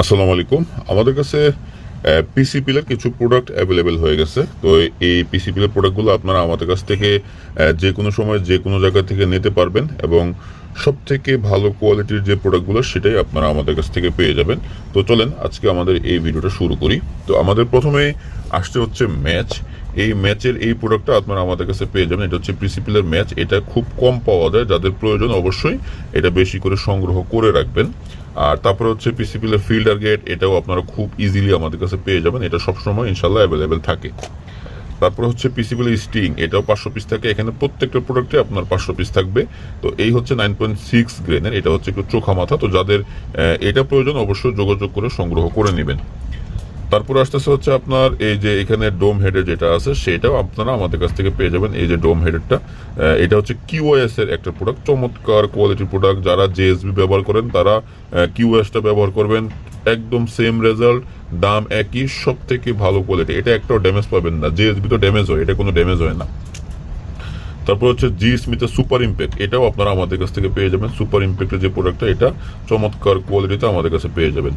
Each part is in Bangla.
আসসালামু আলাইকুম। আমাদের কাছে পিসিপিএলের কিছু প্রোডাক্ট অ্যাভেলেবেল হয়ে গেছে। তো এই পিসিপিএলের প্রোডাক্টগুলো আপনারা আমাদের কাছ থেকে যে কোনো সময় যে কোনো জায়গা থেকে নিতে পারবেন এবং সবথেকে ভালো কোয়ালিটির যে প্রোডাক্টগুলো সেটাই আপনারা আমাদের কাছ থেকে পেয়ে যাবেন। তো চলেন আজকে আমাদের এই ভিডিওটা শুরু করি। তো আমাদের প্রথমে আসতে হচ্ছে ম্যাচ। এই ম্যাচের এই প্রোডাক্টটা আপনারা আমাদের কাছে পেয়ে যাবেন। এটা হচ্ছে পিসিপিএলের ম্যাচ। এটা খুব কম পাওয়া যায়, যাদের প্রয়োজন অবশ্যই এটা বেশি করে সংগ্রহ করে রাখবেন। আর তারপরে হচ্ছে পিসিপিএলের ফিল্টার গেট, এটাও আপনারা খুব ইজিলি আমাদের কাছে পেয়ে যাবেন। এটা সবসময় ইনশাল্লাহ অ্যাভেলেবেল থাকে। তারপর হচ্ছে পিসিপিএল স্টিং, এটাও 500 পিস থাকে। এখানে প্রত্যেকটা প্রোডাক্টে আপনার 500 পিস থাকবে। তো এই হচ্ছে 9.6 গ্রেনের, এটা হচ্ছে একটু চোখা মাথা। তো যাদের এটা প্রয়োজন অবশ্যই যোগাযোগ করে সংগ্রহ করে নেবেন। তারপর আসতেছে হচ্ছে আপনার এই যে এখানে ডোম হেডের যেটা আছে সেটাও আপনারা আমাদের কাছ থেকে পেয়ে যাবেন। এই যে ডোম হেডেরটা, এটা হচ্ছে কিউএস এর একটা প্রোডাক্ট, চমৎকার কোয়ালিটির প্রোডাক্ট। যারা জেএসবি ব্যবহার করেন তারা কিউএসটা ব্যবহার করবেন, একদম সেম রেজাল্ট, দাম একই, সব থেকে ভালো কোয়ালিটি। এটা একটাও ড্যামেজ পাবেন না। জেএসবি তো ড্যামেজ হয়, এটা কোনো ড্যামেজ হয় না। তারপর হচ্ছে জি স্মিথের সুপার ইম্প্যাক্ট, এটাও আপনারা আমাদের কাছ থেকে পেয়ে যাবেন। সুপার ইম্প্যাক্টের যে প্রোডাক্টটা, এটা চমৎকার কোয়ালিটিতে আমাদের কাছে পেয়ে যাবেন।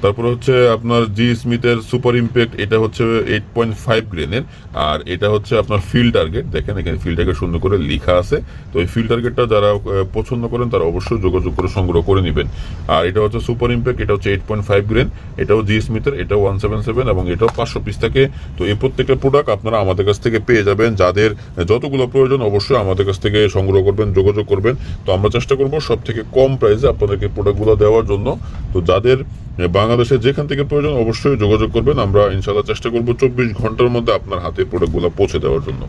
তারপরে হচ্ছে আপনার জি স্মিথের সুপার ইম্প্যাক্ট, এটা হচ্ছে 8.5 গ্রেনের। আর এটা হচ্ছে আপনার ফিল্ড টার্গেট, দেখেন এখানে ফিল্ড টার্গেট সুন্দর করে লেখা আছে। তো এই ফিল্ড টার্গেটটা যারা পছন্দ করেন তারা অবশ্যই যোগাযোগ করে সংগ্রহ করে নেবেন। আর এটা হচ্ছে সুপার ইম্প্যাক্ট, এটা হচ্ছে 8.5 গ্রেন, এটাও জি স্মিথের, এটাও 177 এবং এটাও 500 পিস থাকে। তো এই প্রত্যেকটা প্রোডাক্ট আপনারা আমাদের কাছ থেকে পেয়ে যাবেন। যাদের যতগুলো প্রয়োজন অবশ্যই আমাদের কাছ থেকে সংগ্রহ করবেন, যোগাযোগ করবেন। তো আমরা চেষ্টা করবো সব থেকে কম প্রাইসে আপনাদেরকে প্রোডাক্টগুলো দেওয়ার জন্য। তো যাদের বাংলাদেশে যেখান থেকে প্রয়োজন অবশ্যই যোগাযোগ করবেন। আমরা ইনশাল্লাহ চেষ্টা করবো 24 ঘন্টার মধ্যে আপনার হাতে প্রোডাক্টগুলো পৌঁছে দেওয়ার জন্য।